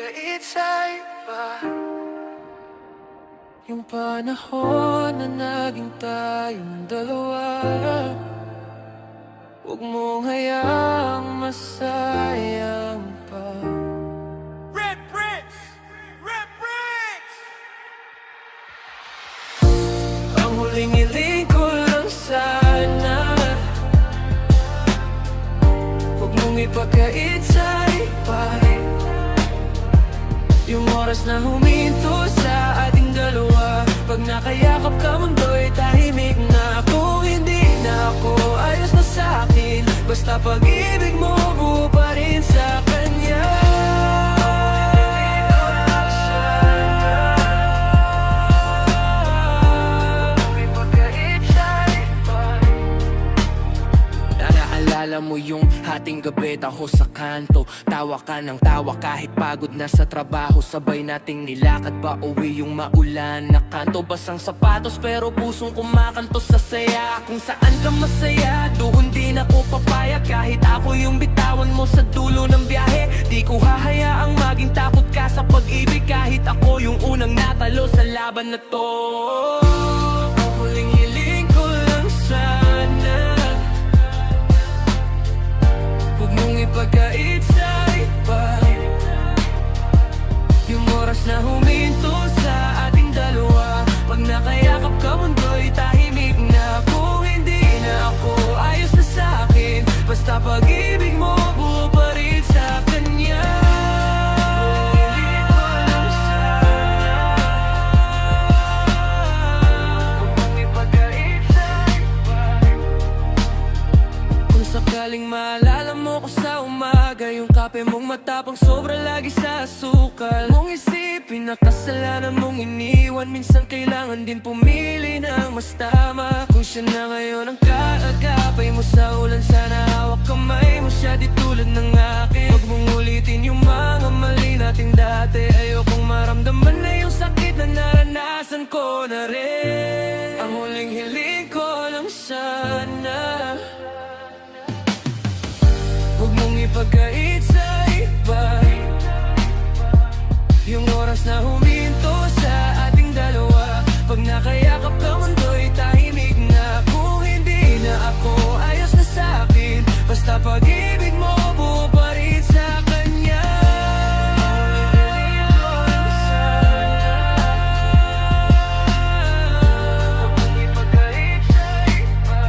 pagkait sa iba. Yung panahon na naging tayong dalawa, huwag mong hayaang masayang pa. Red Prince! Red Prince! Ang huling hiling ko lang sana, huwag mong ipagkait sa iba. Yung oras na huminto sa ating dalawa, pag nakayakap ka mundo'y tahimik na. Kung hindi na ako, ayos na sa'kin, basta pag-ibig mo buo pa rin sa kanya. Naalala mo yung hating gabi, taho sa kanto, tawa ka ng tawa kahit pagod na sa trabaho. Sabay nating nilakad pa uwi yung maulan na kanto. Basang sapatos pero pusong kumakanto sa saya. Kung saan ka masaya, doon din ako papayag. Kahit ako yung bitawan mo sa dulo ng biyahe, di ko hahayaang maging takot ka sa pag-ibig. Kahit ako yung unang natalo sa laban na to. Ang huling hiling ko lang sana, huwag mong ipagkait sa iba. Yung oras na huminto sa ating dalawa, pag nakayakap ka mundo'y tahimik na. Kung hindi na ako, ayos na sa'kin, basta pag-ibig mo buo pa rin sa kanya. Kung sakaling maalala mo ko sa umaga, yung kape mong matapang sobra lagi sa asukal. Mong isipin na kasalanan mong iniwan, minsan kailangan din pumili ng mas tama. Kung siya na ngayon ang kaagapay mo sa ulan, sana hawak kamay mo siya di tulad ng akin. Huwag mong ulitin yung mga mali natin dati, ayokong maramdaman na yung sakit na naranasan ko na rin. Ang huling hiling ko lang sana, huwag mong ipagkait sa iba. Yung oras na huminto sa ating dalawa, pag nakayakap ka mundo'y tahimik na. Kung hindi na ako, ayos na sa'kin, basta pag-ibig mo buo pa rin sa kanya. Huwag mong ipagkait sa iba.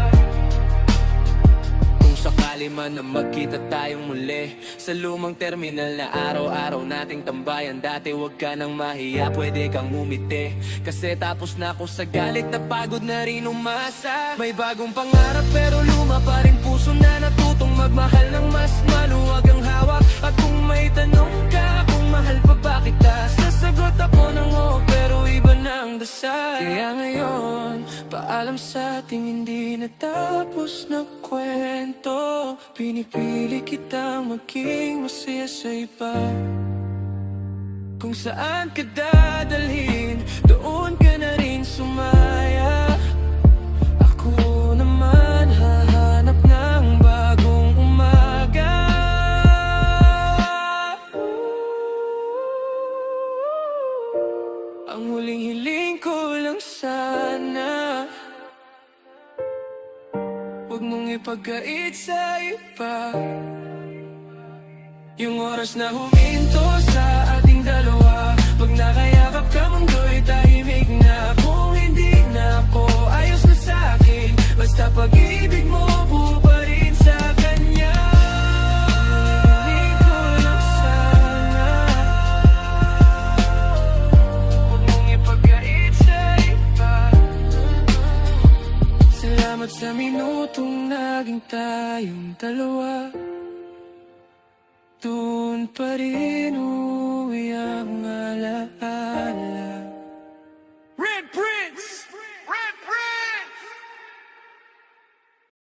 Kung sakali man na magkita tayong muli sa lumang terminal na araw-araw nating tambayan dati, huwag ka nang mahiya, pwede kang umiti. Kasi tapos na ako sa galit na pagod na rin umasa. May bagong pangarap pero luma pa rin puso na natutong magmahal ng mas maluwag ang hawak. At kung may tanong ka kung mahal pa ba kita, sasagot ako ng oo pero iba na ang dasal. Kaya ngayon, paalam sa ating hindi natapos na kwento. Pinipili kitang maging masaya sa iba. Kung saan ka dadalhin, doon ka na rin sumaya. Ako naman hahanap ng bagong umaga. Ang huling hiling ko lang sana, huwag mong ipagkait sa iba. Yung oras na huminto sa ating dalawa, pag nakayakap ka mundo'y tahimik na. Kung hindi na ako, ayos na sa'kin, basta pag-ibig mo buo pa rin sa kanya. Hiling ko lang sana, huwag mong ipagkait sa iba. Salamat sa minutong naging tayong dalawa, doon pa rin